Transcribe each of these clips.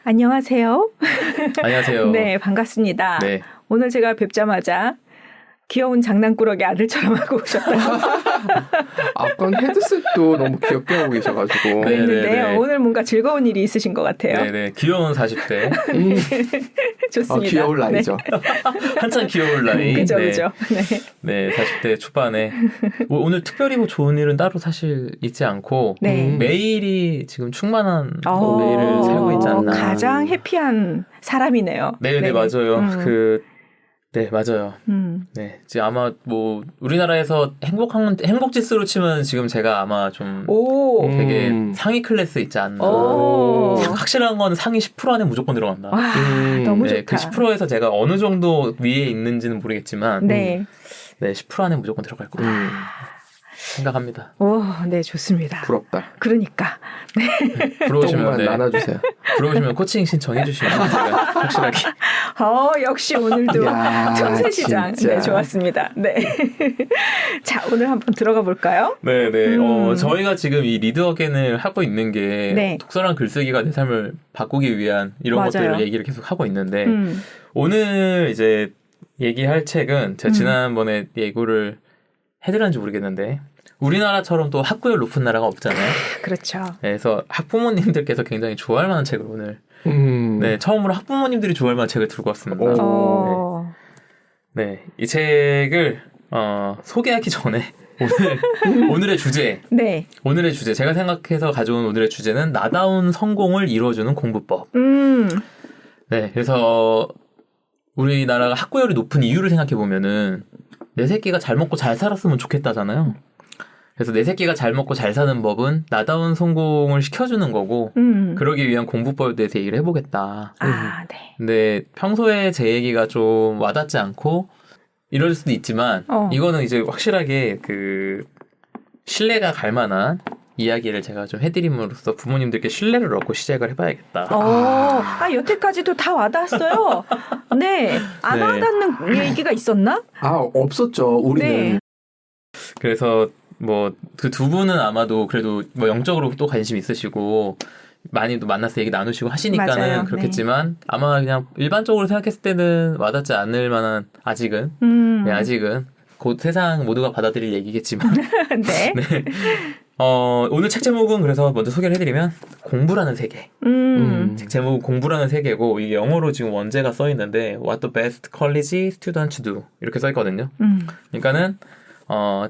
안녕하세요. 안녕하세요. 네, 반갑습니다. 네. 오늘 제가 뵙자마자 귀여운 장난꾸러기 아들처럼 하고 오셨다고 아까 헤드셋도 너무 귀엽게 하고 계셔가지고. 그랬는데요. 오늘 뭔가 즐거운 일이 있으신 것 같아요. 네네. 귀여운 40대. 좋습니다. 귀여울 나이죠. 한참 귀여울 나이. 그죠, 네. 그죠. 네. 네, 40대 초반에. 오늘 특별히 뭐 좋은 일은 따로 사실 있지 않고 네. 매일이 지금 충만한 매일을 살고 있지 않나. 가장 해피한 사람이네요. 네, 맞아요. 네, 맞아요. 네, 지금 아마 뭐 우리나라에서 행복 지수로 치면 지금 제가 아마 좀 되게 상위 클래스 있지 않나. 확실한 건 상위 10% 안에 무조건 들어간다. 와, 너무 네, 좋다. 그 10%에서 제가 어느 정도 위에 있는지는 모르겠지만, 네, 10% 안에 무조건 들어갈 거다 생각합니다. 오, 네, 좋습니다. 부럽다. 그러니까. 부러우시면 조금만 나눠주세요. 부러우시면 코칭 신청해 주시면 제가 확실하게. 역시 오늘도 틈새 시장. 진짜. 네, 좋았습니다. 네. 자, 오늘 한번 들어가 볼까요? 네. 저희가 지금 이 리드 어게인을 하고 있는 게 독서랑 글쓰기가 내 삶을 바꾸기 위한 이런 것들을 얘기를 계속 하고 있는데 오늘 이제 얘기할 책은 제가 지난번에 예고를 해드렸는지 모르겠는데 우리나라처럼 또 학구열 높은 나라가 없잖아요. 그렇죠. 네, 그래서 학부모님들께서 굉장히 좋아할 만한 책을 오늘 네, 처음으로 학부모님들이 좋아할 만한 책을 들고 왔습니다. 네, 이 책을 소개하기 전에 오늘의 주제. 네. 오늘의 주제. 제가 생각해서 가져온 오늘의 주제는 나다운 성공을 이루어주는 공부법. 네, 그래서 우리나라가 학구열이 높은 이유를 생각해 보면은 내 새끼가 잘 먹고 잘 살았으면 좋겠다잖아요. 그래서 내 새끼가 잘 먹고 잘 사는 법은 나다운 성공을 시켜주는 거고 그러기 위한 공부법에 대해서 얘기를 해보겠다. 네. 근데 평소에 제 얘기가 좀 와닿지 않고 이럴 수도 있지만 이거는 이제 확실하게 그 신뢰가 갈 만한 이야기를 제가 좀 해드림으로써 부모님들께 신뢰를 얻고 시작을 해봐야겠다. 여태까지도 다 와닿았어요. 네. 안 와닿는 얘기가 있었나? 없었죠. 우리는. 네. 그래서 뭐 그 두 분은 아마도 그래도 뭐 영적으로 또 관심 있으시고 많이도 만나서 얘기 나누시고 하시니까는 맞아요. 그렇겠지만 아마 그냥 일반적으로 생각했을 때는 와닿지 않을 만한 아직은 아직은 곧 세상 모두가 받아들일 얘기겠지만 네. 네. 오늘 책 제목은 그래서 먼저 소개를 해드리면 공부라는 세계. 책 제목은 공부라는 세계고 이게 영어로 지금 원제가 써 있는데 What the best college students do 이렇게 써 있거든요. 그러니까는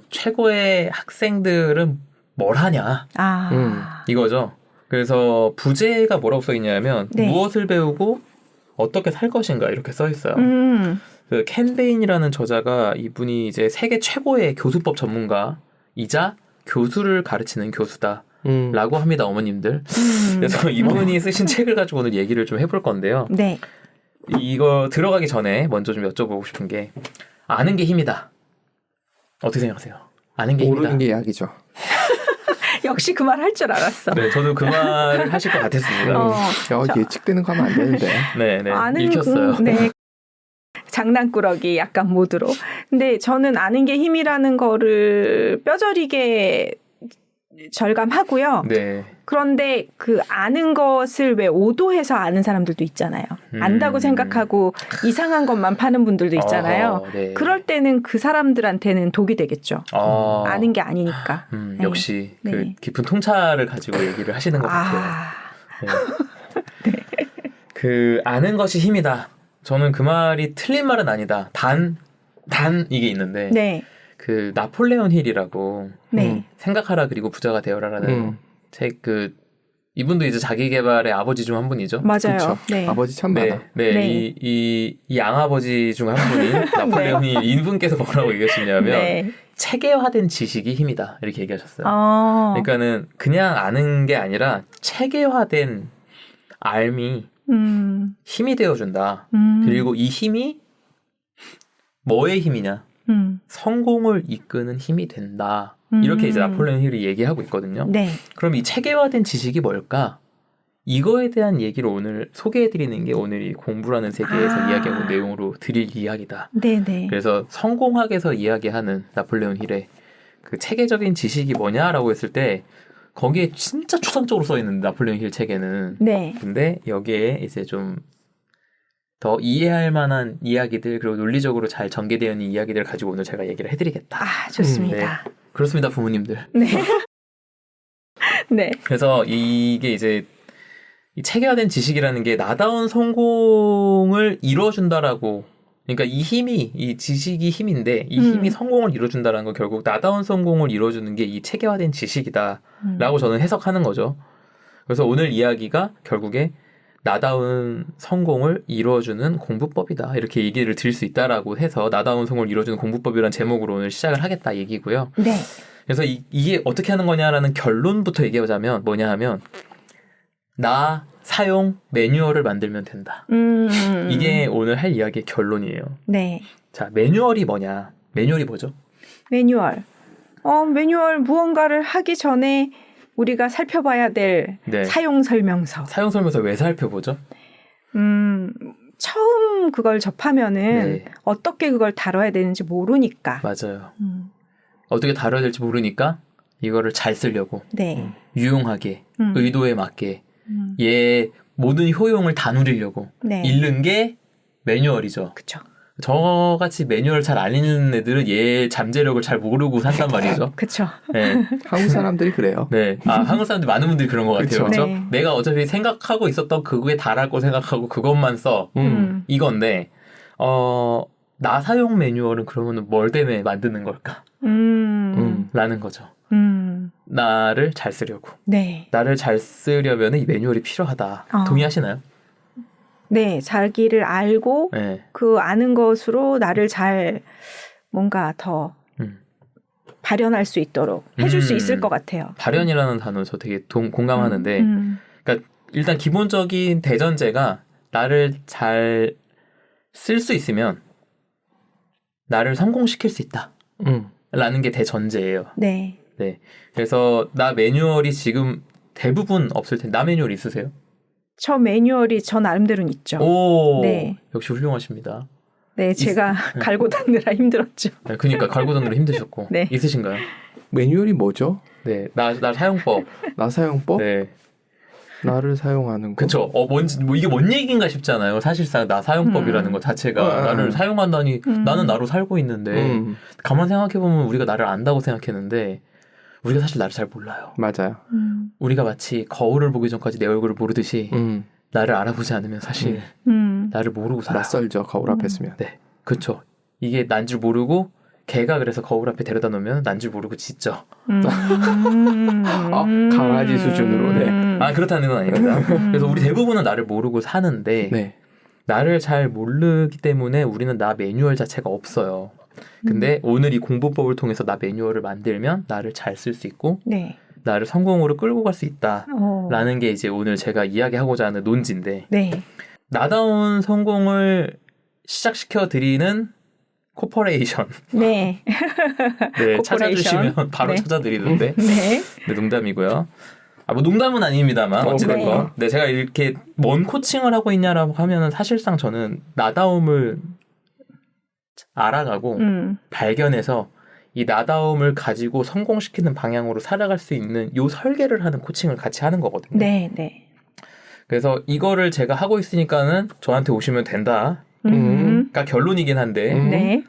최고의 학생들은 뭘 하냐 이거죠. 그래서 부제가 뭐라고 써 있냐면 무엇을 배우고 어떻게 살 것인가 이렇게 써 있어요. 그 켄 베인이라는 저자가 이분이 이제 세계 최고의 교수법 전문가이자 교수를 가르치는 교수다라고 합니다, 어머님들. 그래서 이분이 쓰신 책을 가지고 오늘 얘기를 좀 해볼 건데요. 네. 이거 들어가기 전에 먼저 좀 여쭤보고 싶은 게 아는 게 힘이다. 어떻게 생각하세요? 아는 게 힘이다. 모르는 게 약이죠. 역시 그 말 할 줄 알았어. 네, 저도 그 말을 하실 것 같았습니다. 예측되는 거 하면 안 되는데. 네, 읽혔어요. 네. 장난꾸러기 약간 모드로. 근데 저는 아는 게 힘이라는 거를 뼈저리게 절감하고요. 네. 그런데 그 아는 것을 왜 오도해서 아는 사람들도 있잖아요. 안다고 생각하고 이상한 것만 파는 분들도 있잖아요. 네. 그럴 때는 그 사람들한테는 독이 되겠죠. 아는 게 아니니까. 네. 역시 그 깊은 통찰을 가지고 얘기를 하시는 것 같아요. 네. 그 아는 것이 힘이다. 저는 그 말이 틀린 말은 아니다. 단 이게 있는데 그 나폴레온 힐이라고 생각하라 그리고 부자가 되어라라는 책 이분도 이제 자기 개발의 아버지 중 한 분이죠. 맞아요. 네. 아버지 참 많아. 이 양아버지 중 한 분인 나폴레온 힐 이분께서 뭐라고 얘기하시냐면 체계화된 지식이 힘이다 이렇게 얘기하셨어요. 그러니까는 그냥 아는 게 아니라 체계화된 알미 힘이 되어준다. 그리고 이 힘이 뭐의 힘이냐? 성공을 이끄는 힘이 된다. 이렇게 이제 나폴레옹 힐이 얘기하고 있거든요. 그럼 이 체계화된 지식이 뭘까? 이거에 대한 얘기를 오늘 소개해드리는 게 오늘 이 공부라는 세계에서 이야기하고 내용으로 드릴 이야기다. 그래서 성공학에서 이야기하는 나폴레옹 힐의 그 체계적인 지식이 뭐냐라고 했을 때 거기에 진짜 추상적으로 써 있는데 나폴레옹 힐 책에는. 네. 근데 여기에 이제 좀 더 이해할 만한 이야기들 그리고 논리적으로 잘 전개되어 있는 이야기들을 가지고 오늘 제가 얘기를 해드리겠다. 아, 좋습니다. 그렇습니다, 부모님들. 네. 네. 그래서 이게 이제 이 체계화된 지식이라는 게 나다운 성공을 이루어준다라고. 그러니까 이 힘이 이 지식이 힘인데 이 힘이 성공을 이루어준다라는 건 결국 나다운 성공을 이루어주는 게 이 체계화된 지식이다라고 저는 해석하는 거죠. 그래서 오늘 이야기가 결국에 나다운 성공을 이루어주는 공부법이다. 이렇게 얘기를 드릴 수 있다라고 해서 나다운 성공을 이루어주는 공부법이라는 제목으로 오늘 시작을 하겠다 얘기고요. 네. 그래서 이게 어떻게 하는 거냐라는 결론부터 얘기하자면 뭐냐 하면 나 사용 매뉴얼을 만들면 된다. 이게 오늘 할 이야기의 결론이에요. 네. 자, 매뉴얼이 뭐냐? 매뉴얼이 뭐죠? 매뉴얼. 매뉴얼 무언가를 하기 전에 우리가 살펴봐야 될 네. 사용 설명서. 사용 설명서 왜 살펴보죠? 처음 그걸 접하면은 네. 어떻게 그걸 다뤄야 되는지 모르니까. 맞아요. 어떻게 다뤄야 될지 모르니까 이거를 잘 쓰려고 네. 유용하게 의도에 맞게 얘 모든 효용을 다 누리려고 네. 읽는 게 매뉴얼이죠. 그렇죠. 저같이 매뉴얼 잘 안 읽는 애들은 얘 잠재력을 잘 모르고 산단 말이죠. 그렇죠. 네. 한국 사람들이 그래요. 네. 한국 사람들 많은 분들이 그런 것 같아요. 그쵸. 그렇죠? 네. 내가 어차피 생각하고 있었던 그거에 달하고 생각하고 그것만 써. 이건데, 나 사용 매뉴얼은 그러면 뭘 때문에 만드는 걸까? 라는 거죠. 나를 잘 쓰려고. 네. 나를 잘 쓰려면 이 매뉴얼이 필요하다. 동의하시나요? 네. 자기를 알고 네. 그 아는 것으로 나를 잘 뭔가 더 발현할 수 있도록 해줄 수 있을 것 같아요. 발현이라는 단어 저 되게 공감하는데, 그러니까 일단 기본적인 대전제가 나를 잘 쓸 수 있으면 나를 성공시킬 수 있다. 라는 게 대전제예요. 네. 네. 그래서 나 매뉴얼이 지금 대부분 없을 텐데, 나 매뉴얼 있으세요? 저 매뉴얼이 저 나름대로는 있죠. 오, 네. 역시 훌륭하십니다. 네, 제가 갈고 닦느라 힘들었죠. 네, 그러니까 갈고 닦느라 힘드셨고. 네. 있으신가요? 매뉴얼이 뭐죠? 네, 나 사용법. 나 사용법? 네. 나를 사용하는 거. 그쵸. 이게 뭔 얘기인가 싶잖아요. 사실상 나 사용법이라는 것 자체가 나를 사용한다니 나는 나로 살고 있는데 가만 생각해보면 우리가 나를 안다고 생각했는데 우리가 사실 나를 잘 몰라요. 맞아요. 우리가 마치 거울을 보기 전까지 내 얼굴을 모르듯이 나를 알아보지 않으면 사실 나를 모르고 살아요. 낯설죠. 거울 앞에 있으면. 네, 그렇죠. 이게 난 줄 모르고 개가 그래서 거울 앞에 데려다 놓으면 난 줄 모르고 짖죠. 강아지 수준으로. 네. 그렇다는 건 아닙니다. 그래서 우리 대부분은 나를 모르고 사는데 네. 나를 잘 모르기 때문에 우리는 나 매뉴얼 자체가 없어요. 근데 오늘 이 공부법을 통해서 나 매뉴얼을 만들면 나를 잘 쓸 수 있고 네. 나를 성공으로 끌고 갈 수 있다라는 게 이제 오늘 제가 이야기하고자 하는 논지인데 네. 나다운 성공을 시작시켜 드리는 코퍼레이션. 네. 네, 코퍼레이션. 찾아주시면 바로 네. 찾아드리는데. 네. 네, 농담이고요. 뭐 농담은 아닙니다만 어찌됐건. 네, 제가 이렇게 뭔 코칭을 하고 있냐라고 하면은 사실상 저는 나다움을 알아가고 발견해서 이 나다움을 가지고 성공시키는 방향으로 살아갈 수 있는 요 설계를 하는 코칭을 같이 하는 거거든요. 네, 네. 그래서 이거를 제가 하고 있으니까는 저한테 오시면 된다. 가 결론이긴 한데 네.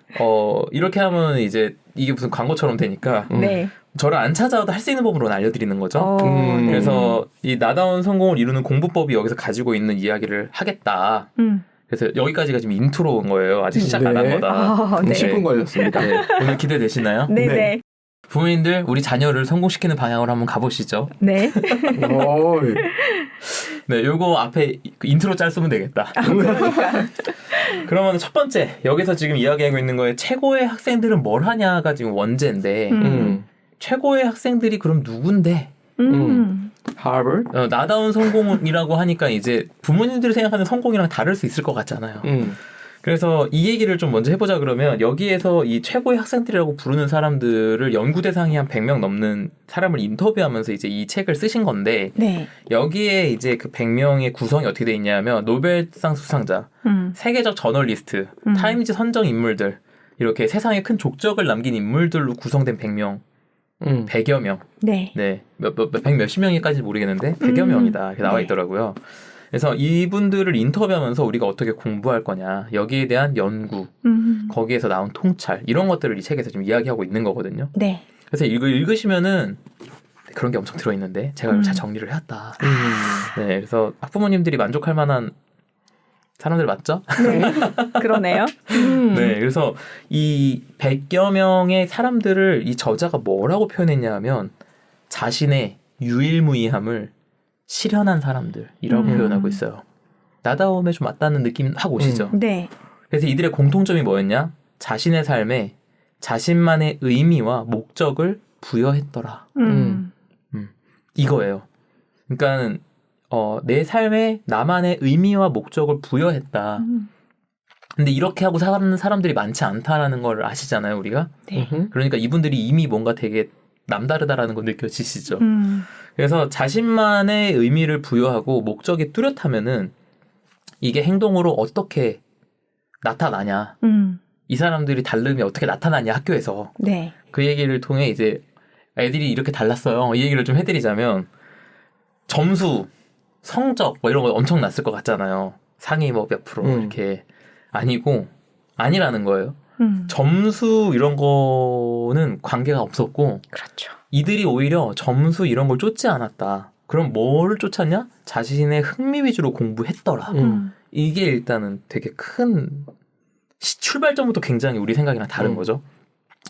이렇게 하면 이제 이게 무슨 광고처럼 되니까 네. 저를 안 찾아도 할 수 있는 법으로 알려드리는 거죠. 네. 그래서 이 나다운 성공을 이루는 공부법이 여기서 가지고 있는 이야기를 하겠다. 그래서 여기까지가 지금 인트로인 거예요. 아직 시작 안 한 네. 거다. 네. 10분 걸렸습니다. 네. 오늘 기대되시나요? 네, 네. 네. 부모님들 우리 자녀를 성공시키는 방향으로 한번 가보시죠. 네. 어이. 네, 요거 앞에 그 인트로 짤 쓰면 되겠다. 그러면 첫 번째 여기서 지금 이야기하고 있는 거에 최고의 학생들은 뭘 하냐가 지금 원제인데 최고의 학생들이 그럼 누군데? 하버드? 나다운 성공이라고 하니까 이제 부모님들이 생각하는 성공이랑 다를 수 있을 것 같잖아요. 그래서 이 얘기를 좀 먼저 해보자 그러면 여기에서 이 최고의 학생들이라고 부르는 사람들을 연구 대상이 한 100명 넘는 사람을 인터뷰하면서 이제 이 책을 쓰신 건데 네. 여기에 이제 그 100명의 구성이 어떻게 돼 있냐면 노벨상 수상자, 세계적 저널리스트, 타임지 선정 인물들 이렇게 세상에 큰 족적을 남긴 인물들로 구성된 100명 100여 명. 네. 네. 몇십 명이까지 모르겠는데 100여 명이다. 이렇게 나와 네. 있더라고요. 그래서 이분들을 인터뷰하면서 우리가 어떻게 공부할 거냐, 여기에 대한 연구, 거기에서 나온 통찰, 이런 것들을 이 책에서 좀 이야기하고 있는 거거든요. 네. 그래서 읽으시면은 그런 게 엄청 들어있는데 제가 이걸 잘 정리를 해왔다. 네, 그래서 학부모님들이 만족할 만한 사람들 맞죠? 네. 그러네요. 네, 그래서 이 100여 명의 사람들을 이 저자가 뭐라고 표현했냐 하면 자신의 유일무이함을 실현한 사람들이라고 표현하고 있어요. 나다움에 좀 맞다는 느낌 하고 오시죠? 네. 그래서 이들의 공통점이 뭐였냐? 자신의 삶에 자신만의 의미와 목적을 부여했더라. 이거예요. 그러니까 내 삶에 나만의 의미와 목적을 부여했다. 근데 이렇게 하고 사는 사람들이 많지 않다라는 걸 아시잖아요, 우리가. 네. 그러니까 이분들이 이미 뭔가 되게 남다르다라는 거 느껴지시죠. 그래서 자신만의 의미를 부여하고 목적이 뚜렷하면은 이게 행동으로 어떻게 나타나냐. 이 사람들이 다름이 어떻게 나타나냐, 학교에서. 네. 그 얘기를 통해 이제 애들이 이렇게 달랐어요. 이 얘기를 좀 해드리자면 점수, 성적 뭐 이런 거 엄청 났을 것 같잖아요. 상위 뭐 몇 프로 이렇게. 아니고 아니라는 거예요. 점수 이런 거는 관계가 없었고 그렇죠. 이들이 오히려 점수 이런 걸 쫓지 않았다. 그럼 뭘 쫓았냐? 자신의 흥미 위주로 공부했더라. 이게 일단은 되게 큰 출발점부터 굉장히 우리 생각이랑 다른 거죠.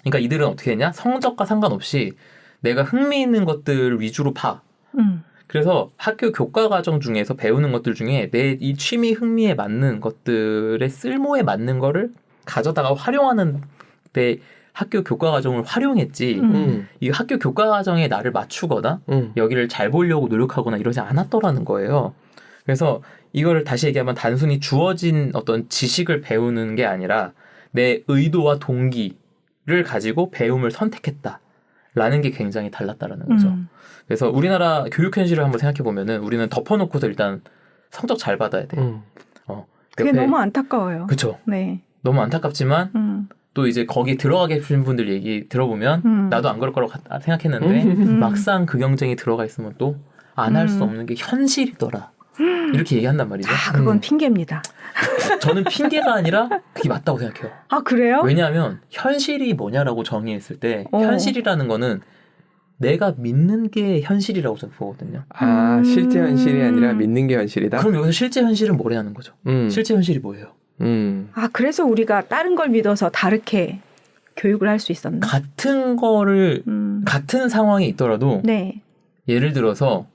그러니까 이들은 어떻게 했냐? 성적과 상관없이 내가 흥미 있는 것들 위주로 봐. 그래서 학교 교과 과정 중에서 배우는 것들 중에 내 이 취미 흥미에 맞는 것들의 쓸모에 맞는 거를 가져다가 활용하는 데 학교 교과 과정을 활용했지 이 학교 교과 과정에 나를 맞추거나 여기를 잘 보려고 노력하거나 이러지 않았더라는 거예요. 그래서 이거를 다시 얘기하면 단순히 주어진 어떤 지식을 배우는 게 아니라 내 의도와 동기를 가지고 배움을 선택했다라는 게 굉장히 달랐다라는 거죠. 그래서 우리나라 교육 현실을 한번 생각해 보면은 우리는 덮어놓고서 일단 성적 잘 받아야 돼. 그게 너무 안타까워요. 그렇죠. 네. 너무 안타깝지만 또 이제 거기 들어가 계신 분들 얘기 들어보면 나도 안 그럴 거라고 생각했는데 막상 그 경쟁이 들어가 있으면 또 안 할 수 없는 게 현실이더라. 이렇게 얘기한단 말이죠. 아, 그건 핑계입니다. 저는 핑계가 아니라 그게 맞다고 생각해요. 아, 그래요? 왜냐하면 현실이 뭐냐라고 정의했을 때 현실이라는 거는 내가 믿는 게 현실이라고 저는 보거든요. 아, 실제 현실이 아니라 믿는 게 현실이다? 그럼 여기서 실제 현실은 뭐라는 거죠? 실제 현실이 뭐예요? 아, 그래서 우리가 다른 걸 믿어서 다르게 교육을 할 수 있었나? 같은 거를 같은 상황이 있더라도 네. 예를 들어서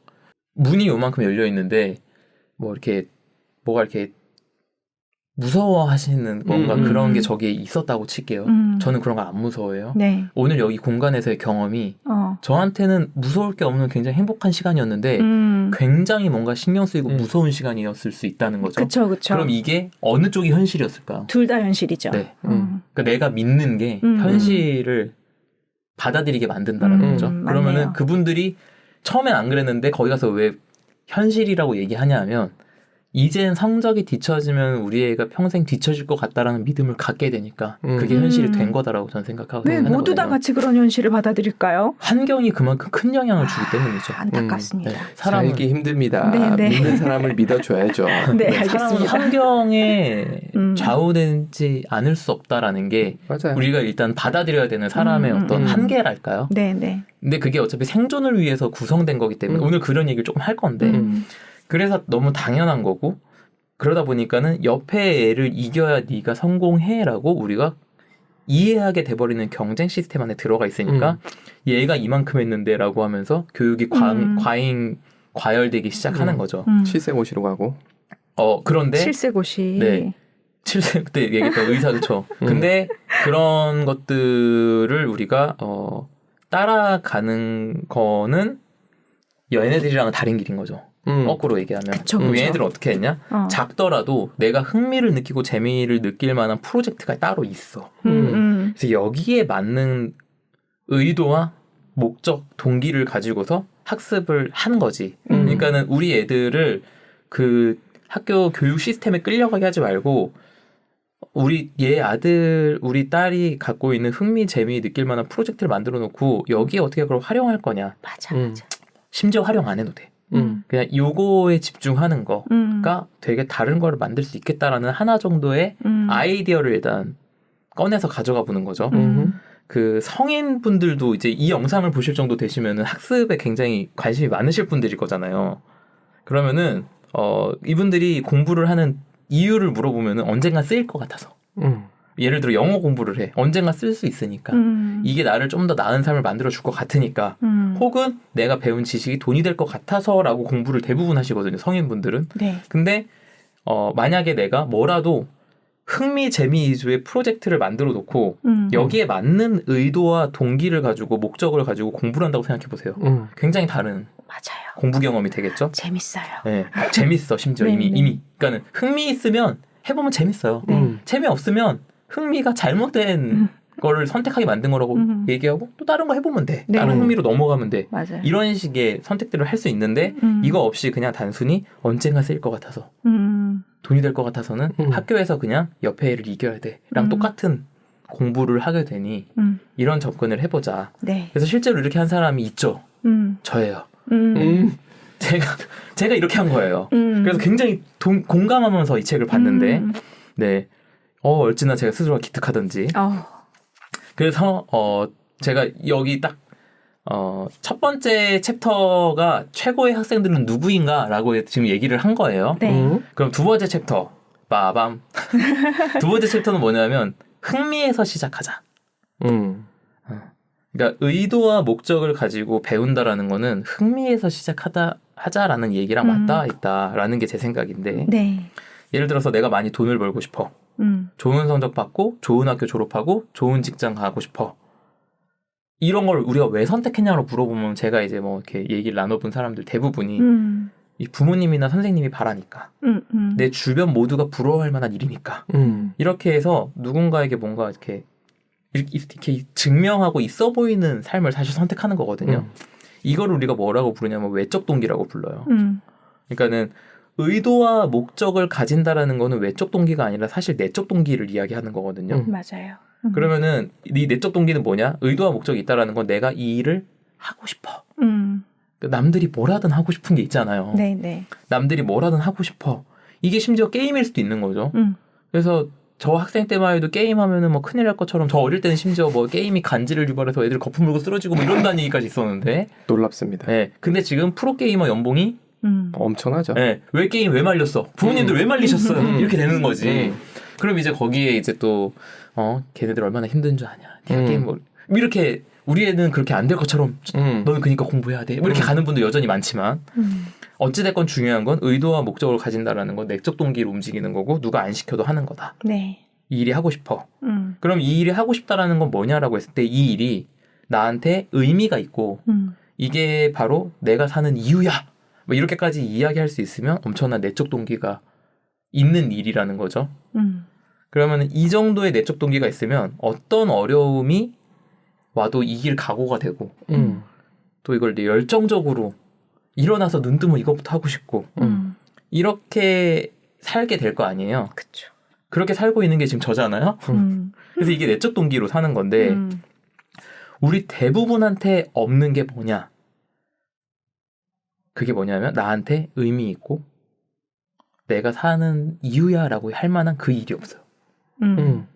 문이 요만큼 열려 있는데 뭐 이렇게 뭐가 이렇게 무서워하시는 뭔가 그런 게 저기에 있었다고 칠게요. 저는 그런 거 안 무서워해요. 네. 오늘 여기 공간에서의 경험이 저한테는 무서울 게 없는 굉장히 행복한 시간이었는데 굉장히 뭔가 신경 쓰이고 무서운 시간이었을 수 있다는 거죠. 그쵸, 그쵸. 그럼 이게 어느 쪽이 현실이었을까요? 둘 다 현실이죠. 네. 그러니까 내가 믿는 게 현실을 받아들이게 만든다는 거죠. 그러면은 맞네요. 그분들이 처음엔 안 그랬는데 거기 가서 왜 현실이라고 얘기하냐 하면 이젠 성적이 뒤처지면 우리 애가 평생 뒤처질 것 같다라는 믿음을 갖게 되니까 그게 현실이 된 거다라고 저는 생각하거든요. 왜 모두 다 같이 그런 현실을 받아들일까요? 환경이 그만큼 큰 영향을 주기 때문이죠. 안타깝습니다. 네. 사람은 살기 힘듭니다. 네, 네. 믿는 사람을 믿어줘야죠. 네, 사람은 알겠습니다. 환경에 좌우되지 않을 수 없다라는 게 맞아요. 우리가 일단 받아들여야 되는 사람의 어떤 한계랄까요? 네, 네. 근데 그게 어차피 생존을 위해서 구성된 거기 때문에 오늘 그런 얘기를 조금 할 건데 그래서 너무 당연한 거고 그러다 보니까는 옆에 애를 이겨야 네가 성공해라고 우리가 이해하게 돼버리는 경쟁 시스템 안에 들어가 있으니까 얘가 이만큼 했는데라고 하면서 교육이 과열되기 시작하는 거죠. 칠세고시로 가고. 그런데 칠세고시. 네. 7세 그때 얘기했던 의사 그쵸. 근데 그런 것들을 우리가 따라가는 거는 얘네들이랑은 다른 길인 거죠. 거꾸로 얘기하면. 그쵸. 얘네들은 어떻게 했냐? 작더라도 내가 흥미를 느끼고 재미를 느낄 만한 프로젝트가 따로 있어. 그래서 여기에 맞는 의도와 목적, 동기를 가지고서 학습을 한 거지. 그러니까는 우리 애들을 그 학교 교육 시스템에 끌려가게 하지 말고 얘 아들, 우리 딸이 갖고 있는 흥미, 재미 느낄 만한 프로젝트를 만들어 놓고 여기에 어떻게 그걸 활용할 거냐. 맞아. 심지어 활용 안 해도 돼. 그냥 요거에 집중하는 거가 되게 다른 걸 만들 수 있겠다라는 하나 정도의 아이디어를 일단 꺼내서 가져가 보는 거죠. 그 성인분들도 이제 이 영상을 보실 정도 되시면은 학습에 굉장히 관심이 많으실 분들일 거잖아요. 그러면은 이분들이 공부를 하는 이유를 물어보면은 언젠가 쓰일 것 같아서. 예를 들어 영어 공부를 해. 언젠가 쓸 수 있으니까. 이게 나를 좀 더 나은 삶을 만들어 줄 것 같으니까. 혹은 내가 배운 지식이 돈이 될 것 같아서라고 공부를 대부분 하시거든요. 성인분들은. 네. 근데 만약에 내가 뭐라도 흥미, 재미 위주의 프로젝트를 만들어 놓고 여기에 맞는 의도와 동기를 가지고 목적을 가지고 공부를 한다고 생각해 보세요. 굉장히 다른 맞아요. 공부 경험이 되겠죠? 재밌어요. 네. 재밌어. 심지어 이미. 그러니까는 흥미 있으면 해보면 재밌어요. 재미없으면 흥미가 잘못된 거를 선택하게 만든 거라고 얘기하고 또 다른 거 해보면 돼. 네. 다른 흥미로 넘어가면 돼. 맞아요. 이런 식의 선택들을 할 수 있는데 이거 없이 그냥 단순히 언젠가 쓰일 것 같아서 돈이 될 것 같아서는 학교에서 그냥 옆에 애를 이겨야 돼. 랑 똑같은 공부를 하게 되니 이런 접근을 해보자. 네. 그래서 실제로 이렇게 한 사람이 있죠. 저예요. 제가 이렇게 한 거예요. 그래서 굉장히 공감하면서 이 책을 봤는데 네. 얼지나 제가 스스로가 기특하던지. 그래서 제가 여기 딱 첫 번째 챕터가 최고의 학생들은 누구인가라고 지금 얘기를 한 거예요. 네. 그럼 두 번째 챕터 빠밤. 두 번째 챕터는 뭐냐면 흥미에서 시작하자. 그러니까 의도와 목적을 가지고 배운다라는 거는 흥미에서 하자라는 얘기랑 맞닿아 있다라는 게 제 생각인데. 네. 예를 들어서 내가 많이 돈을 벌고 싶어. 좋은 성적 받고 좋은 학교 졸업하고 좋은 직장 가고 싶어. 이런 걸 우리가 왜 선택했냐고 물어보면 제가 이제 뭐 이렇게 얘기를 나눠본 사람들 대부분이 이 부모님이나 선생님이 바라니까 내 주변 모두가 부러워할 만한 일이니까 이렇게 해서 누군가에게 뭔가 이렇게 증명하고 있어 보이는 삶을 사실 선택하는 거거든요. 이거를 우리가 뭐라고 부르냐면 외적 동기라고 불러요. 그러니까는 의도와 목적을 가진다라는 거는 외적 동기가 아니라 사실 내적 동기를 이야기하는 거거든요. 맞아요. 그러면은 네 내적 동기는 뭐냐? 의도와 목적이 있다라는 건 내가 이 일을 하고 싶어. 남들이 뭐라든 하고 싶은 게 있잖아요. 네네. 남들이 뭐라든 하고 싶어. 이게 심지어 게임일 수도 있는 거죠. 그래서 저 학생 때만 해도 게임하면은 뭐 큰일 날 것처럼 저 어릴 때는 심지어 뭐 게임이 간지를 유발해서 애들 거품 물고 쓰러지고 뭐 이런다는 얘기까지 있었는데. 놀랍습니다. 네. 근데 지금 프로게이머 연봉이 엄청나죠. 네. 왜 게임 왜 말렸어? 부모님들 왜 말리셨어요? 이렇게 되는 거지. 그럼 이제 거기에 이제 또 걔네들 얼마나 힘든 줄 아냐. 네가 게임 뭐 이렇게 우리 애는 그렇게 안 될 것처럼 너는 그러니까 공부해야 돼. 뭐 이렇게 가는 분도 여전히 많지만 어찌됐건 중요한 건 의도와 목적을 가진다라는 건 내적 동기를 움직이는 거고 누가 안 시켜도 하는 거다. 네. 이 일이 하고 싶어. 그럼 이 일이 하고 싶다라는 건 뭐냐라고 했을 때 이 일이 나한테 의미가 있고 이게 바로 내가 사는 이유야. 뭐 이렇게까지 이야기할 수 있으면 엄청난 내적 동기가 있는 일이라는 거죠. 그러면 이 정도의 내적 동기가 있으면 어떤 어려움이 와도 이길 각오가 되고 또 이걸 열정적으로 일어나서 눈 뜨면 이것부터 하고 싶고 이렇게 살게 될 거 아니에요. 그렇죠. 그렇게 살고 있는 게 지금 저잖아요. 그래서 이게 내적 동기로 사는 건데 우리 대부분한테 없는 게 뭐냐? 그게 뭐냐면 나한테 의미 있고 내가 사는 이유야라고 할 만한 그 일이 없어요. 그러니까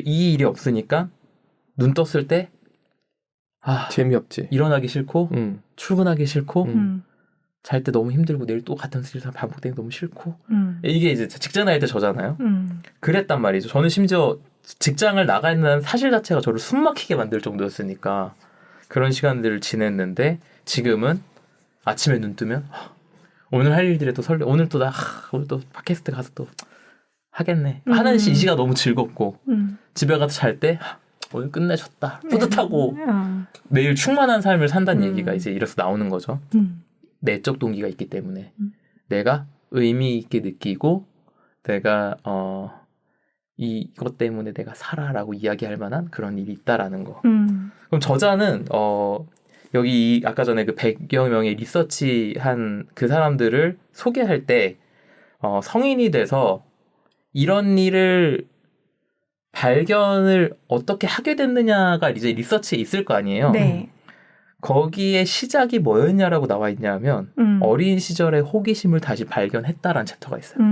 이 일이 없으니까 눈 떴을 때 재미없지. 일어나기 싫고 출근하기 싫고 잘 때 너무 힘들고 내일 또 같은 일상 반복되기 너무 싫고 이게 이제 직장 다닐 때 저잖아요. 그랬단 말이죠. 저는 심지어 직장을 나가는 사실 자체가 저를 숨막히게 만들 정도였으니까 그런 시간들을 지냈는데 지금은 아침에 눈 뜨면 오늘 할 일들에 또 설레. 오늘 또 팟캐스트 가서 또 하겠네. 하는 이 시간 너무 즐겁고 집에 가서 잘 때 오늘 끝내줬다. 뿌듯하고 매일 충만한 삶을 산다는 얘기가 이제 이래서 나오는 거죠. 내적 동기가 있기 때문에 내가 의미 있게 느끼고 내가 이것 때문에 내가 살아라고 이야기할 만한 그런 일이 있다라는 거. 그럼 저자는 여기 아까 전에 그 100여 명의 리서치한 그 사람들을 소개할 때 성인이 돼서 이런 일을 발견을 어떻게 하게 됐느냐가 이제 리서치에 있을 거 아니에요. 네. 거기에 시작이 뭐였냐라고 나와 있냐면 어린 시절의 호기심을 다시 발견했다라는 챕터가 있어요.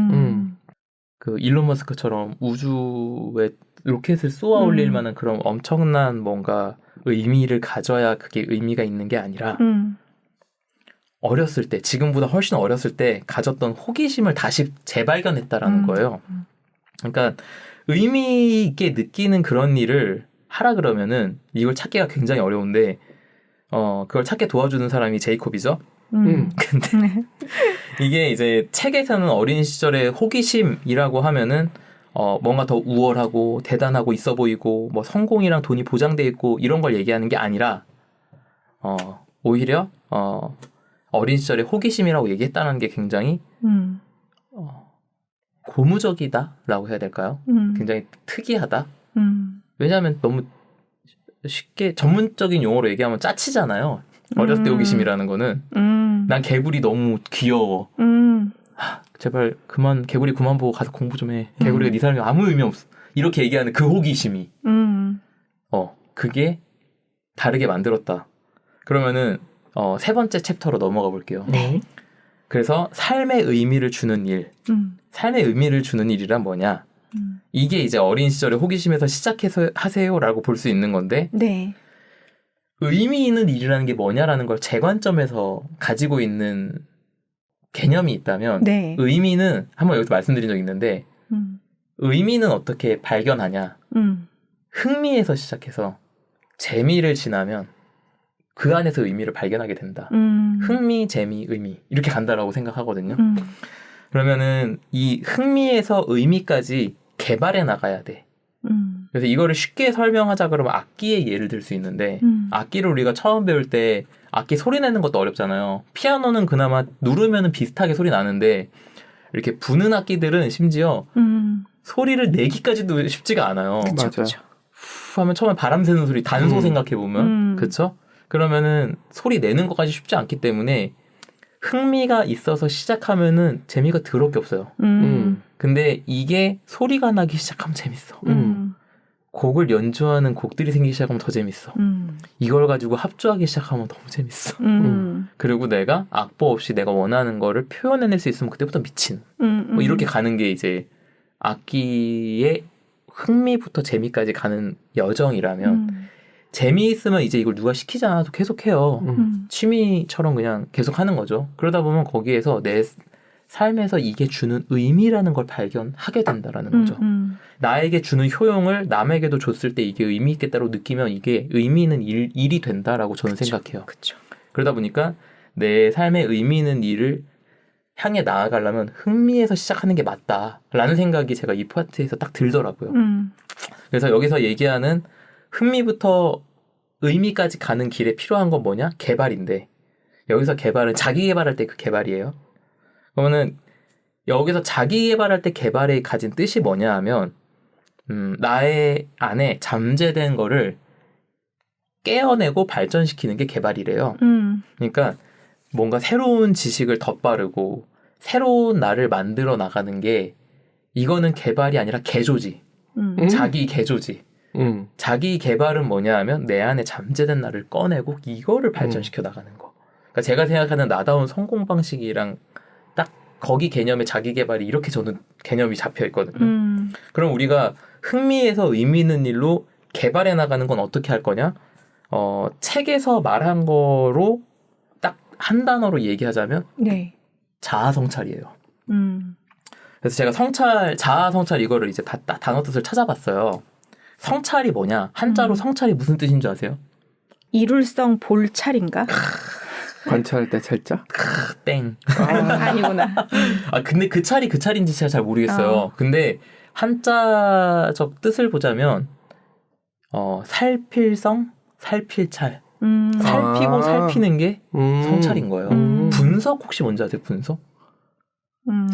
그 일론 머스크처럼 우주에 로켓을 쏘아 올릴 만한 그런 엄청난 뭔가 의미를 가져야 그게 의미가 있는 게 아니라 어렸을 때, 지금보다 훨씬 어렸을 때 가졌던 호기심을 다시 재발견했다라는 거예요. 그러니까 의미 있게 느끼는 그런 일을 하라 그러면은 이걸 찾기가 굉장히 어려운데 그걸 찾게 도와주는 사람이 제이콥이죠. 근데 이게 이제 책에서는 어린 시절의 호기심이라고 하면은 뭔가 더 우월하고 대단하고 있어 보이고 뭐 성공이랑 돈이 보장돼 있고 이런 걸 얘기하는 게 아니라 오히려 어린 시절의 호기심이라고 얘기했다는 게 굉장히 고무적이다라고 해야 될까요? 굉장히 특이하다. 왜냐하면 너무 쉽게 전문적인 용어로 얘기하면 짜치잖아요. 어렸을 때 호기심이라는 거는 난 개구리 너무 귀여워. 제발 개구리 그만 보고 가서 공부 좀 해. 개구리가 네 삶에 아무 의미 없어. 이렇게 얘기하는 그 호기심이 그게 다르게 만들었다. 그러면은 세 번째 챕터로 넘어가 볼게요. 네. 그래서 삶의 의미를 주는 일. 삶의 의미를 주는 일이란 뭐냐? 이게 이제 어린 시절의 호기심에서 시작해서 하세요라고 볼 수 있는 건데 네. 의미 있는 일이라는 게 뭐냐라는 걸 제 관점에서 가지고 있는 개념이 있다면 네. 의미는 한번 여기서 말씀드린 적이 있는데 의미는 어떻게 발견하냐? 흥미에서 시작해서 재미를 지나면 그 안에서 의미를 발견하게 된다. 흥미, 재미, 의미 이렇게 간다라고 생각하거든요. 그러면은 이 흥미에서 의미까지 개발해 나가야 돼. 그래서 이거를 쉽게 설명하자 그러면 악기의 예를 들 수 있는데 악기를 우리가 처음 배울 때 악기 소리 내는 것도 어렵잖아요. 피아노는 그나마 누르면은 비슷하게 소리 나는데 이렇게 부는 악기들은 심지어 소리를 내기까지도 쉽지가 않아요. 맞아요. 후 하면 처음에 바람 새는 소리 단소 생각해 보면 그렇죠? 그러면은 소리 내는 것까지 쉽지 않기 때문에 흥미가 있어서 시작하면은 재미가 더럽게 없어요. 근데 이게 소리가 나기 시작하면 재밌어. 곡을 연주하는 곡들이 생기기 시작하면 더 재밌어. 이걸 가지고 합주하기 시작하면 너무 재밌어. 그리고 내가 악보 없이 내가 원하는 거를 표현해낼 수 있으면 그때부터 미친. 뭐 이렇게 가는 게 이제 악기의 흥미부터 재미까지 가는 여정이라면 재미있으면 이제 이걸 누가 시키지 않아도 계속해요. 취미처럼 그냥 계속하는 거죠. 그러다 보면 거기에서 내 삶에서 이게 주는 의미라는 걸 발견하게 된다라는 거죠. 나에게 주는 효용을 남에게도 줬을 때 이게 의미 있겠다고 느끼면 이게 의미 있는 일이 된다라고 저는 생각해요. 그쵸. 그러다 보니까 내 삶의 의미 있는 일을 향해 나아가려면 흥미에서 시작하는 게 맞다라는 생각이 제가 이 파트에서 딱 들더라고요. 그래서 여기서 얘기하는 흥미부터 의미까지 가는 길에 필요한 건 뭐냐? 개발인데 여기서 개발은 자기 개발할 때 그 개발이에요. 그러면은 여기서 자기 개발할 때 개발에 가진 뜻이 뭐냐 하면 나의 안에 잠재된 거를 깨어내고 발전시키는 게 개발이래요. 그러니까 뭔가 새로운 지식을 덧바르고 새로운 나를 만들어 나가는 게 이거는 개발이 아니라 개조지. 자기 개조지. 자기 개발은 뭐냐 하면 내 안에 잠재된 나를 꺼내고 이거를 발전시켜 나가는 거. 그러니까 제가 생각하는 나다운 성공 방식이랑 딱 거기 개념의 자기 개발이 이렇게 저는 개념이 잡혀 있거든요. 그럼 우리가 흥미에서 의미 있는 일로 개발해 나가는 건 어떻게 할 거냐? 책에서 말한 거로 딱 한 단어로 얘기하자면 네. 자아 성찰이에요. 그래서 제가 자아 성찰 이거를 이제 단어 뜻을 찾아봤어요. 성찰이 뭐냐? 한자로 성찰이 무슨 뜻인 줄 아세요? 이룰성 볼찰인가? 관찰할 때 찰자? 땡. 아니구나. 근데 그 찰인지 제가 잘 모르겠어요. 근데 한자적 뜻을 보자면 살필성, 살필찰. 살피고 살피는 게 성찰인 거예요. 분석 혹시 뭔지 아세요? 분석?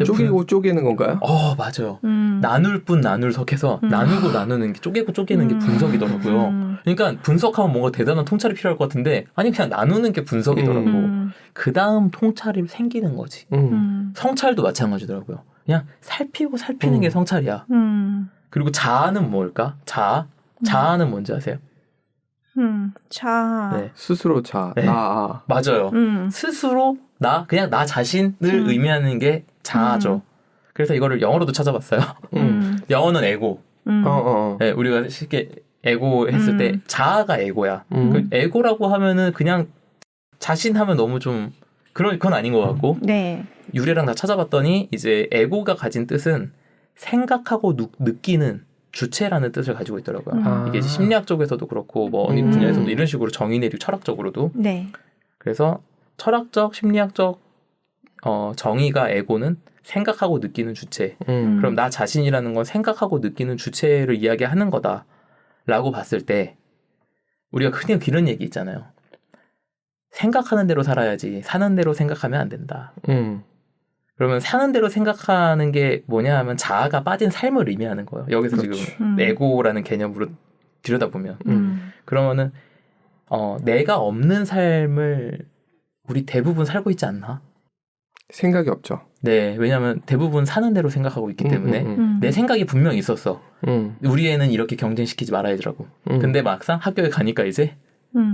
쪼개고 쪼개는 건가요? 맞아요. 나눌 뿐 나눌석 해서 나누고 나누는 게 쪼개고 쪼개는 게 분석이더라고요. 그러니까 분석하면 뭔가 대단한 통찰이 필요할 것 같은데 아니 그냥 나누는 게 분석이더라고. 그 다음 통찰이 생기는 거지. 성찰도 마찬가지더라고요. 그냥 살피고 살피는 게 성찰이야. 그리고 자아는 뭘까? 자아는 뭔지 아세요? 자. 네. 스스로 자, 네. 나. 맞아요. 스스로 그냥 나 자신을 의미하는 게 자아죠. 그래서 이거를 영어로도 찾아봤어요. 영어는 에고. 네, 우리가 쉽게 에고 했을 때 자아가 에고야. 그 에고라고 하면은 그냥 자신 하면 너무 좀 그건 아닌 것 같고. 네. 유래랑 다 찾아봤더니 이제 에고가 가진 뜻은 생각하고 느끼는 주체라는 뜻을 가지고 있더라고요. 이게 이제 심리학 쪽에서도 그렇고 뭐 어느 분야에서도 이런 식으로 정의 내리고 철학적으로도. 네. 그래서 철학적, 심리학적 정의가 에고는 생각하고 느끼는 주체. 그럼 나 자신이라는 건 생각하고 느끼는 주체를 이야기하는 거다라고 봤을 때 우리가 흔히 이런 얘기 있잖아요. 생각하는 대로 살아야지 사는 대로 생각하면 안 된다. 그러면 사는 대로 생각하는 게 뭐냐 하면 자아가 빠진 삶을 의미하는 거예요. 여기서 그렇지. 지금 에고라는 개념으로 들여다보면 그러면은 내가 없는 삶을 우리 대부분 살고 있지 않나? 생각이 없죠. 네, 왜냐하면 대부분 사는 대로 생각하고 있기 때문에 내 생각이 분명히 있었어. 우리 애는 이렇게 경쟁시키지 말아야지라고. 근데 막상 학교에 가니까 이제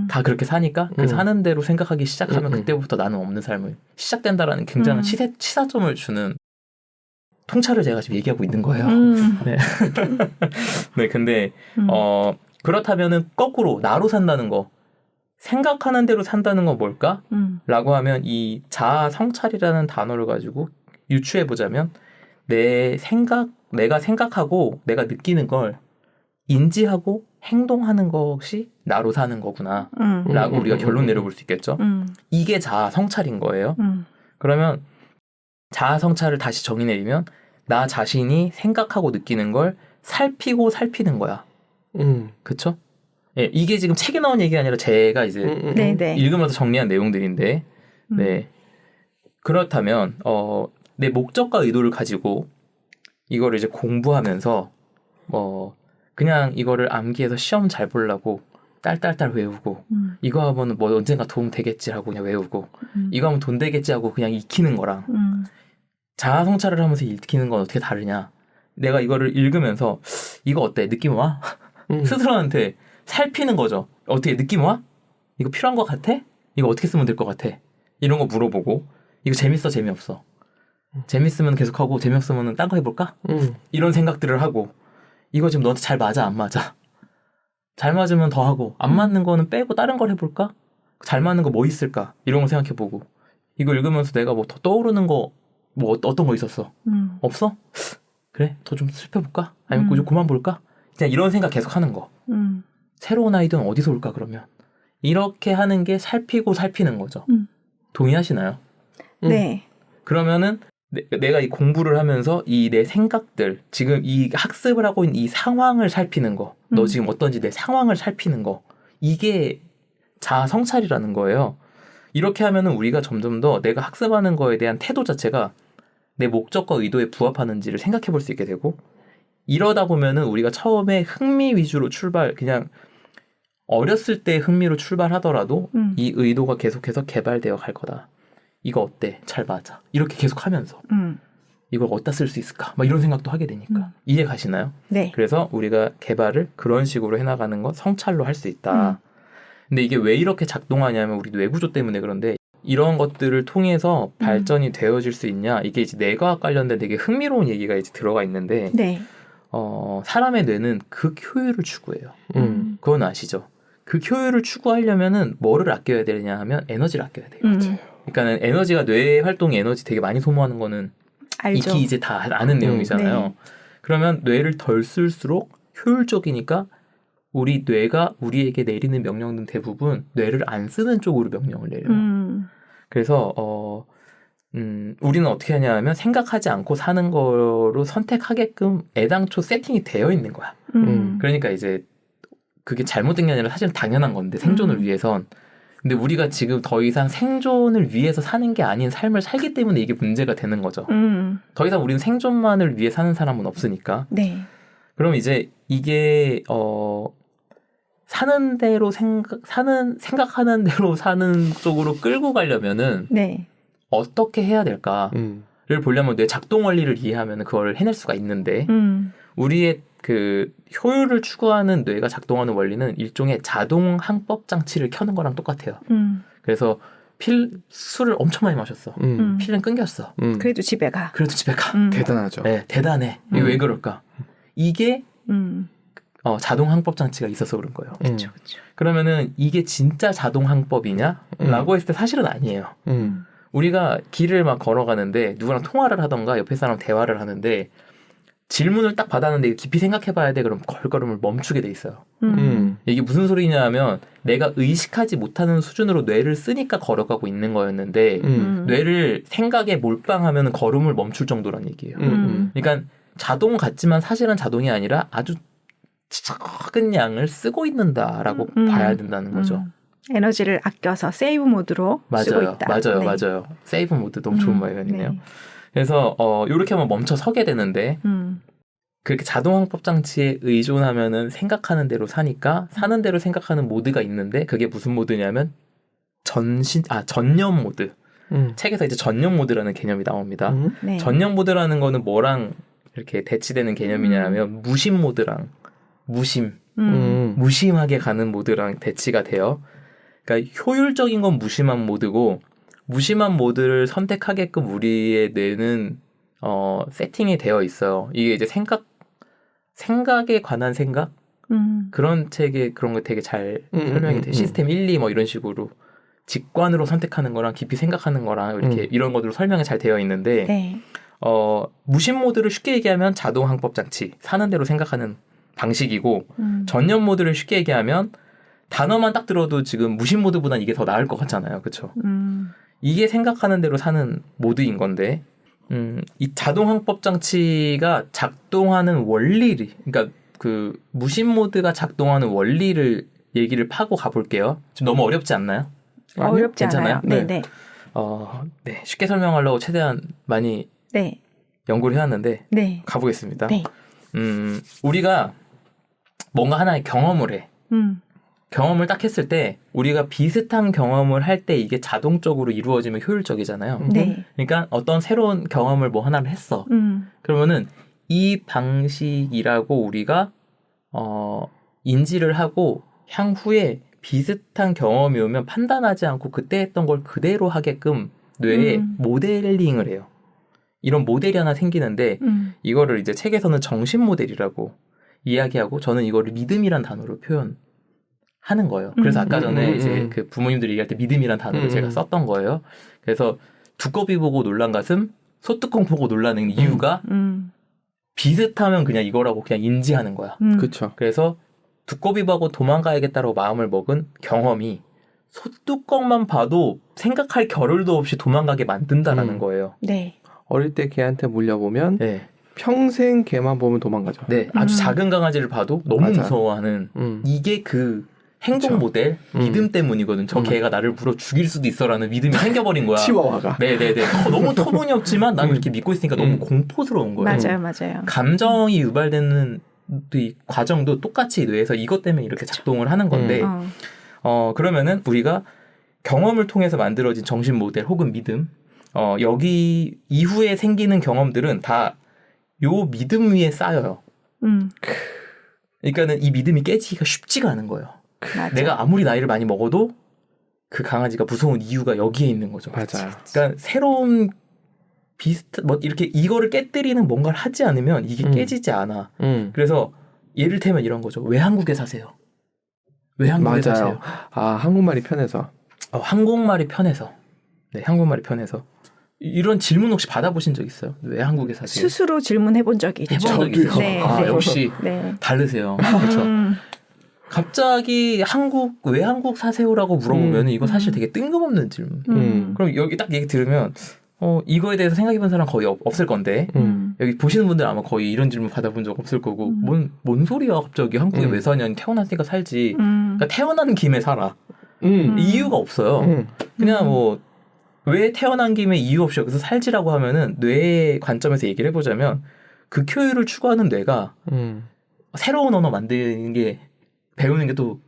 다 그렇게 사니까 그 사는 대로 생각하기 시작하면 그때부터 나는 없는 삶을 시작된다라는 굉장한 치사점을 주는 통찰을 제가 지금 얘기하고 있는 거예요. 네. 네, 근데 그렇다면은 거꾸로 나로 산다는 거 생각하는 대로 산다는 건 뭘까? 라고 하면 이 자아 성찰이라는 단어를 가지고 유추해 보자면 내가 생각하고 내가 느끼는 걸 인지하고 행동하는 것이 나로 사는 거구나 라고 우리가 결론 내려볼 수 있겠죠. 이게 자아 성찰인 거예요. 그러면 자아 성찰을 다시 정의 내리면 나 자신이 생각하고 느끼는 걸 살피는 거야. 그쵸? 예, 이게 지금 책에 나온 얘기가 아니라 제가 이제 읽으면서 정리한 내용들인데 네. 그렇다면 내 목적과 의도를 가지고 이거를 이제 공부하면서 그냥 이거를 암기해서 시험 잘 보려고 딸딸딸 외우고 이거 하면 뭐 언젠가 도움 되겠지 하고 그냥 외우고 이거 하면 돈 되겠지 하고 그냥 익히는 거랑 자아 성찰을 하면서 익히는 건 어떻게 다르냐? 내가 이거를 읽으면서 이거 어때? 느낌 와? 스스로한테 살피는 거죠. 어떻게 느낌 와? 이거 필요한 것 같아? 이거 어떻게 쓰면 될 것 같아? 이런 거 물어보고 이거 재밌어 재미없어? 재밌으면 계속하고 재미없으면 딴 거 해볼까? 이런 생각들을 하고 이거 지금 너한테 잘 맞아 안 맞아? 잘 맞으면 더 하고 안 맞는 거는 빼고 다른 걸 해볼까? 잘 맞는 거 뭐 있을까? 이런 거 생각해보고 이거 읽으면서 내가 뭐 더 떠오르는 거 뭐 어떤 거 있었어? 없어? 그래 더 좀 살펴볼까? 아니면 좀 그만 볼까? 그냥 이런 생각 계속 하는 거. 새로운 아이디어는 어디서 올까 그러면? 이렇게 하는 게 살피는 거죠. 동의하시나요? 네. 그러면은 내가 이 공부를 하면서 이 내 생각들, 지금 이 학습을 하고 있는 이 상황을 살피는 거, 너 지금 어떤지 내 상황을 살피는 거, 이게 자아 성찰이라는 거예요. 이렇게 하면은 우리가 점점 더 내가 학습하는 거에 대한 태도 자체가 내 목적과 의도에 부합하는지를 생각해 볼 수 있게 되고, 이러다 보면은 우리가 처음에 흥미 위주로 그냥 어렸을 때 흥미로 출발하더라도 이 의도가 계속해서 개발되어 갈 거다. 이거 어때? 잘 맞아. 이렇게 계속 하면서 이걸 어디다 쓸 수 있을까? 막 이런 생각도 하게 되니까. 이해 가시나요? 네. 그래서 우리가 개발을 그런 식으로 해나가는 건 성찰로 할 수 있다. 근데 이게 왜 이렇게 작동하냐면 우리 뇌구조 때문에 그런데 이런 것들을 통해서 발전이 되어질 수 있냐? 이게 이제 뇌과학 관련된 되게 흥미로운 얘기가 이제 들어가 있는데 네. 사람의 뇌는 극효율을 추구해요. 그건 아시죠? 극효율을 추구하려면은 뭐를 아껴야 되냐 하면 에너지를 아껴야 돼요. 그러니까는 에너지가 뇌 활동의 에너지 되게 많이 소모하는 거는 알죠. 익히 이제 다 아는 내용이잖아요. 네. 그러면 뇌를 덜 쓸수록 효율적이니까 우리 뇌가 우리에게 내리는 명령은 대부분 뇌를 안 쓰는 쪽으로 명령을 내려요. 그래서 우리는 어떻게 하냐 하면 생각하지 않고 사는 거로 선택하게끔 애당초 세팅이 되어 있는 거야. 그러니까 이제 그게 잘못된 게 아니라 사실은 당연한 건데 생존을 위해선. 근데 우리가 지금 더 이상 생존을 위해서 사는 게 아닌 삶을 살기 때문에 이게 문제가 되는 거죠. 더 이상 우리는 생존만을 위해 사는 사람은 없으니까. 네. 그럼 이제 이게 사는 대로 생각하는 대로 사는 쪽으로 끌고 가려면은 네. 어떻게 해야 될까를 보려면 뇌 작동 원리를 이해하면 그걸 해낼 수가 있는데 우리의 그 효율을 추구하는 뇌가 작동하는 원리는 일종의 자동 항법 장치를 켜는 거랑 똑같아요. 그래서 술을 엄청 많이 마셨어. 필은 끊겼어. 그래도 집에 가. 그래도 집에 가. 대단하죠. 네, 대단해. 이게 왜 그럴까? 이게 자동 항법 장치가 있어서 그런 거예요. 그렇죠. 그러면은 이게 진짜 자동 항법이냐?라고 했을 때 사실은 아니에요. 우리가 길을 막 걸어가는데 누구랑 통화를 하던가 옆에 사람 대화를 하는데 질문을 딱 받았는데 깊이 생각해봐야 돼. 그럼 걸걸음을 멈추게 돼 있어요. 이게 무슨 소리냐 하면 내가 의식하지 못하는 수준으로 뇌를 쓰니까 걸어가고 있는 거였는데 뇌를 생각에 몰빵하면 걸음을 멈출 정도란 얘기예요. 그러니까 자동 같지만 사실은 자동이 아니라 아주 작은 양을 쓰고 있는다라고 봐야 된다는 거죠. 에너지를 아껴서 세이브 모드로 쓰고 있다. 맞아요. 세이브 모드 너무 좋은 말이네요. 네. 그래서 이렇게 하면 멈춰 서게 되는데 그렇게 자동 항법 장치에 의존하면은 생각하는 대로 사니까 사는 대로 생각하는 모드가 있는데 그게 무슨 모드냐면 전념 모드. 책에서 이제 전념 모드라는 개념이 나옵니다. 네. 전념 모드라는 거는 뭐랑 이렇게 대치되는 개념이냐면 무심 모드랑 무심하게 가는 모드랑 대치가 돼요. 그러니까 효율적인 건 무심한 모드고 무심한 모드를 선택하게끔 우리의 뇌는 세팅이 되어 있어요. 이게 이제 생각에 관한 생각? 그런 책에 그런 거 되게 잘 설명이 돼. 시스템 1, 2 뭐 이런 식으로 직관으로 선택하는 거랑 깊이 생각하는 거랑 이렇게 이런 것들로 설명이 잘 되어 있는데 네. 무심 모드를 쉽게 얘기하면 자동 항법 장치, 사는 대로 생각하는 방식이고 전념 모드를 쉽게 얘기하면 단어만 딱 들어도 지금 무심 모드보단 이게 더 나을 것 같잖아요. 그렇죠? 이게 생각하는 대로 사는 모드인 건데 이 자동 항법 장치가 작동하는 원리를 그러니까 그 무심 모드가 작동하는 원리를 얘기를 파고 가볼게요. 지금 너무 어렵지 않나요? 어렵지 괜찮아요? 않아요. 네. 네. 네. 쉽게 설명하려고 최대한 많이 네. 연구를 해왔는데 네. 가보겠습니다. 네. 우리가 뭔가 하나의 경험을 해. 경험을 딱 했을 때 우리가 비슷한 경험을 할 때 이게 자동적으로 이루어지면 효율적이잖아요. 네. 그러니까 어떤 새로운 경험을 뭐 하나를 했어. 그러면은 이 방식이라고 우리가 인지를 하고 향후에 비슷한 경험이 오면 판단하지 않고 그때 했던 걸 그대로 하게끔 뇌에 모델링을 해요. 이런 모델이 하나 생기는데 이거를 이제 책에서는 정신 모델이라고 이야기하고 저는 이거를 믿음이란 단어로 표현하는 거예요. 그래서 아까 전에 이제 그 부모님들이 얘기할 때 믿음이란 단어를 제가 썼던 거예요. 그래서 두꺼비 보고 놀란 가슴, 소뚜껑 보고 놀라는 이유가 비슷하면 그냥 이거라고 그냥 인지하는 거야. 그렇죠. 그래서 두꺼비 보고 도망가야겠다라고 마음을 먹은 경험이 소뚜껑만 봐도 생각할 겨를도 없이 도망가게 만든다라는 거예요. 네. 어릴 때 개한테 물려보면 네. 평생 개만 보면 도망가죠. 네, 아주 작은 강아지를 봐도 너무 맞아. 무서워하는 이게 그 행동 그쵸. 모델 믿음 때문이거든. 저 개가 나를 물어 죽일 수도 있어라는 믿음이 생겨버린 거야. 치와와가. 네네네. 너무 터무니없지만 난 이렇게 믿고 있으니까 너무 공포스러운 거예요. 맞아요. 감정이 유발되는 이 과정도 똑같이 뇌에서 이것 때문에 이렇게 작동을 하는 건데 그러면은 우리가 경험을 통해서 만들어진 정신 모델 혹은 믿음 여기 이후에 생기는 경험들은 다 요 믿음 위에 쌓여요. 그러니까는 이 믿음이 깨지기가 쉽지가 않은 거예요. 맞아. 내가 아무리 나이를 많이 먹어도 그 강아지가 무서운 이유가 여기에 있는 거죠. 맞아요. 그러니까 새로운 뭐 이렇게 이거를 깨뜨리는 뭔가를 하지 않으면 이게 깨지지 않아. 그래서 예를 들면 이런 거죠. 왜 한국에 사세요? 왜 한국에 맞아요. 사세요? 한국말이 편해서. 한국말이 편해서. 네, 한국말이 편해서. 이런 질문 혹시 받아보신 적 있어요? 왜 한국에 사세요? 스스로 질문해 본 적이 있죠. 해본 적 있어요? 네. 역시 네. 다르세요. 그렇죠. 갑자기 왜 한국 사세요라고 물어보면 이거 사실 되게 뜬금없는 질문. 그럼 여기 딱 얘기 들으면 이거에 대해서 생각해본 사람 거의 없을 건데 여기 보시는 분들 아마 거의 이런 질문 받아본 적 없을 거고 뭔 소리야 갑자기 한국에 왜 사냐 태어났으니까 살지. 그러니까 태어난 김에 살아. 이유가 없어요. 그냥 뭐 왜 태어난 김에 이유 없이 여기서 살지라고 하면은 뇌의 관점에서 얘기를 해보자면 극효율을 추구하는 뇌가 새로운 언어 만드는 게 배우는 게 또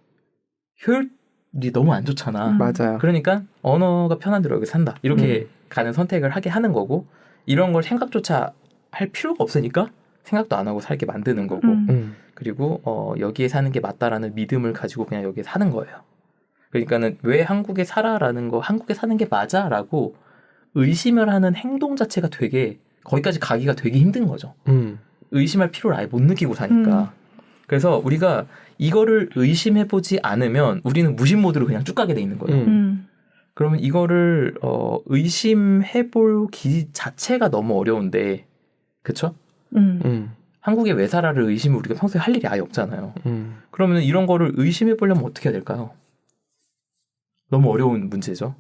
효율이 너무 안 좋잖아. 맞아요. 그러니까 언어가 편한 대로 여기 산다. 이렇게 가는 선택을 하게 하는 거고 이런 걸 생각조차 할 필요가 없으니까 생각도 안 하고 살게 만드는 거고 그리고 여기에 사는 게 맞다라는 믿음을 가지고 그냥 여기에 사는 거예요. 그러니까는 왜 한국에 살아라는 거, 한국에 사는 게 맞아라고 의심을 하는 행동 자체가 되게 거기까지 가기가 되게 힘든 거죠. 의심할 필요를 아예 못 느끼고 사니까. 그래서 우리가 이거를 의심해보지 않으면 우리는 무심 모드로 그냥 쭉 가게 돼 있는 거예요. 그러면 이거를 의심해볼 자체가 너무 어려운데, 그쵸? 한국에 왜 살아를 의심을 우리가 평소에 할 일이 아예 없잖아요. 그러면 이런 거를 의심해보려면 어떻게 해야 될까요? 너무 어려운 문제죠.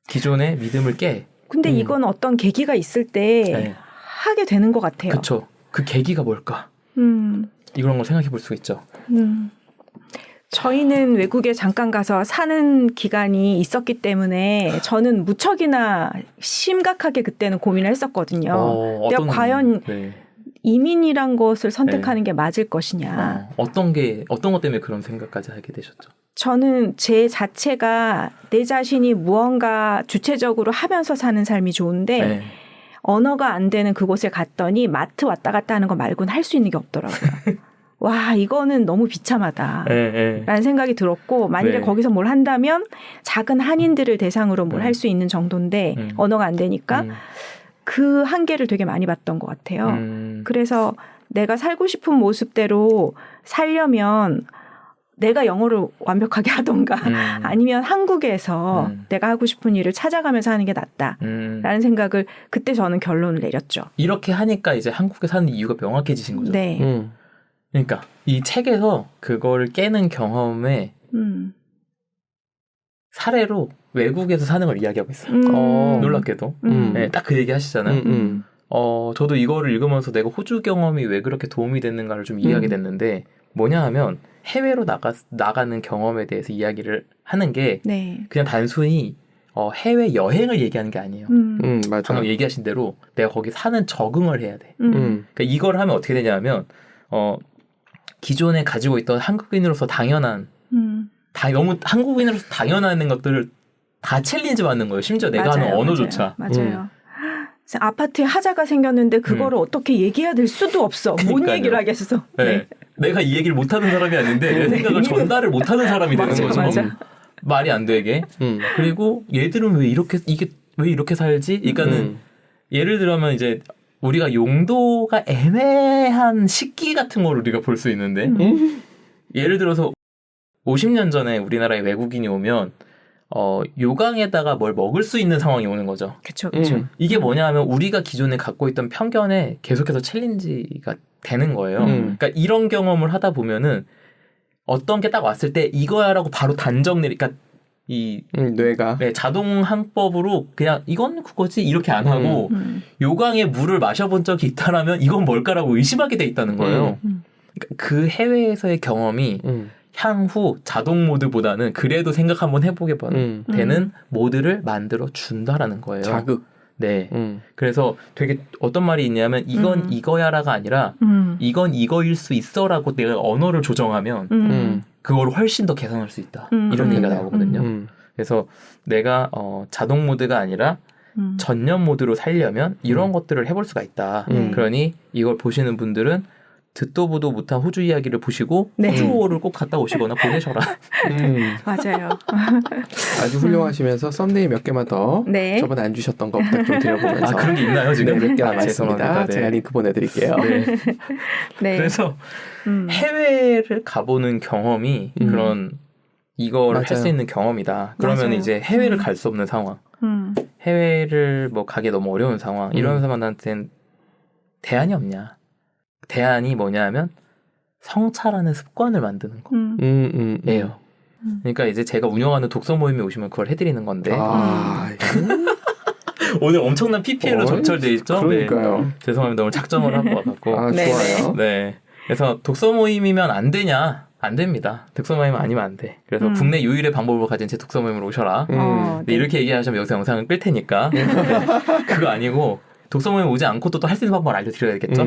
기존의 믿음을 깨. 근데 이건 어떤 계기가 있을 때 네. 하게 되는 것 같아요. 그쵸. 그 계기가 뭘까? 이런 걸 생각해 볼 수가 있죠. 저희는 외국에 잠깐 가서 사는 기간이 있었기 때문에 저는 무척이나 심각하게 그때는 고민을 했었거든요. 내가 과연 네. 이민이란 것을 선택하는 게 맞을 것이냐. 어떤 것 때문에 그런 생각까지 하게 되셨죠? 저는 제 자체가 내 자신이 무언가 주체적으로 하면서 사는 삶이 좋은데 네. 언어가 안 되는 그곳에 갔더니 마트 왔다 갔다 하는 거 말고는 할 수 있는 게 없더라고요. 와, 이거는 너무 비참하다. 네. 라는 생각이 들었고 만일에 네. 거기서 뭘 한다면 작은 한인들을 대상으로 뭘 할 수 있는 정도인데 언어가 안 되니까 그 한계를 되게 많이 봤던 것 같아요. 그래서 내가 살고 싶은 모습대로 살려면 내가 영어를 완벽하게 하던가 아니면 한국에서 내가 하고 싶은 일을 찾아가면서 하는 게 낫다라는 생각을 그때 저는 결론을 내렸죠. 이렇게 하니까 이제 한국에 사는 이유가 명확해지신 거죠. 네. 그러니까 이 책에서 그거를 깨는 경험의 사례로 외국에서 사는 걸 이야기하고 있어요. 놀랍게도. 네, 딱 그 얘기 하시잖아요. 저도 이거를 읽으면서 내가 호주 경험이 왜 그렇게 도움이 됐는가를 좀 이해하게 됐는데 뭐냐 하면 해외로 나가는 경험에 대해서 이야기를 하는 게 네. 그냥 단순히 해외 여행을 얘기하는 게 아니에요. 맞아. 방금 얘기하신 대로 내가 거기 사는 적응을 해야 돼. 그러니까 이걸 하면 어떻게 되냐면 기존에 가지고 있던 한국인으로서 당연한 너무 한국인으로서 당연한 것들을 다 챌린지 받는 거예요. 심지어 내가 하는 언어조차. 맞아요. 아파트에 하자가 생겼는데 그거를 어떻게 얘기해야 될 수도 없어. 뭔 그러니까요. 얘기를 하겠어. 네. 네. 내가 이 얘기를 못하는 사람이 아닌데 내 생각을 전달을 못하는 사람이 되는 맞아, 거죠. 맞아. 말이 안 되게. 그리고 얘들은 왜 이렇게 살지? 그러니까는 예를 들면 이제 우리가 용도가 애매한 식기 같은 걸 우리가 볼 수 있는데 예를 들어서 50년 전에 우리나라에 외국인이 오면 요강에다가 뭘 먹을 수 있는 상황이 오는 거죠. 그렇죠. 이게 뭐냐 하면 우리가 기존에 갖고 있던 편견에 계속해서 챌린지가 되는 거예요. 그러니까 이런 경험을 하다 보면은 어떤 게 딱 왔을 때 이거야라고 바로 단정 그러니까 이 뇌가 자동 항법으로 그냥 이건 그거지 이렇게 안 하고 요강에 물을 마셔본 적이 있다라면 이건 뭘까라고 의심하게 돼 있다는 거예요. 그러니까 그 해외에서의 경험이 향후 자동 모드보다는 그래도 생각 한번 해보게 되는 모드를 만들어 준다라는 거예요. 자극. 네. 그래서 되게 어떤 말이 있냐면 이건 이거야라가 아니라 이건 이거일 수 있어라고 내가 언어를 조정하면 그거를 훨씬 더 개선할 수 있다. 이런 얘기가 나오거든요. 그래서 내가 자동 모드가 아니라 전념 모드로 살려면 이런 것들을 해볼 수가 있다. 그러니 이걸 보시는 분들은 듣도 보도 못한 호주 이야기를 보시고 네. 호주어를 꼭 갔다 오시거나 보내셔라. 맞아요. 아주 훌륭하시면서 썸네일 몇 개만 더 네. 저번에 안 주셨던 거 부탁 좀 드려보면서 그런 게 있나요 지금? 네, 몇 개 남아있습니다. 죄송합니다. 네. 제가 링크 보내드릴게요. 네. 네. 그래서 해외를 가보는 경험이 그런 이거를 할 수 있는 경험이다. 그러면 맞아요. 이제 해외를 갈 수 없는 상황, 해외를 뭐 가기 너무 어려운 상황 이런 사람한테는 대안이 없냐? 대안이 뭐냐면 성찰하는 습관을 만드는 거예요. 그러니까 이제 제가 운영하는 독서 모임에 오시면 그걸 해드리는 건데 오늘 엄청난 PPL로 점철돼 있죠. 그러니까요. 네. 죄송합니다. 오늘 작정을 하고 와갖고. 네. 좋아요. 네. 그래서 독서 모임이면 안 되냐? 안 됩니다. 독서 모임 아니면 안 돼. 그래서 국내 유일의 방법을 가진 제 독서 모임으로 오셔라. 네. 이렇게 얘기하시면 여기서 영상을 끌 테니까. 네. 그거 아니고 독서 모임 오지 않고도 또 할 수 있는 방법을 알려드려야겠죠.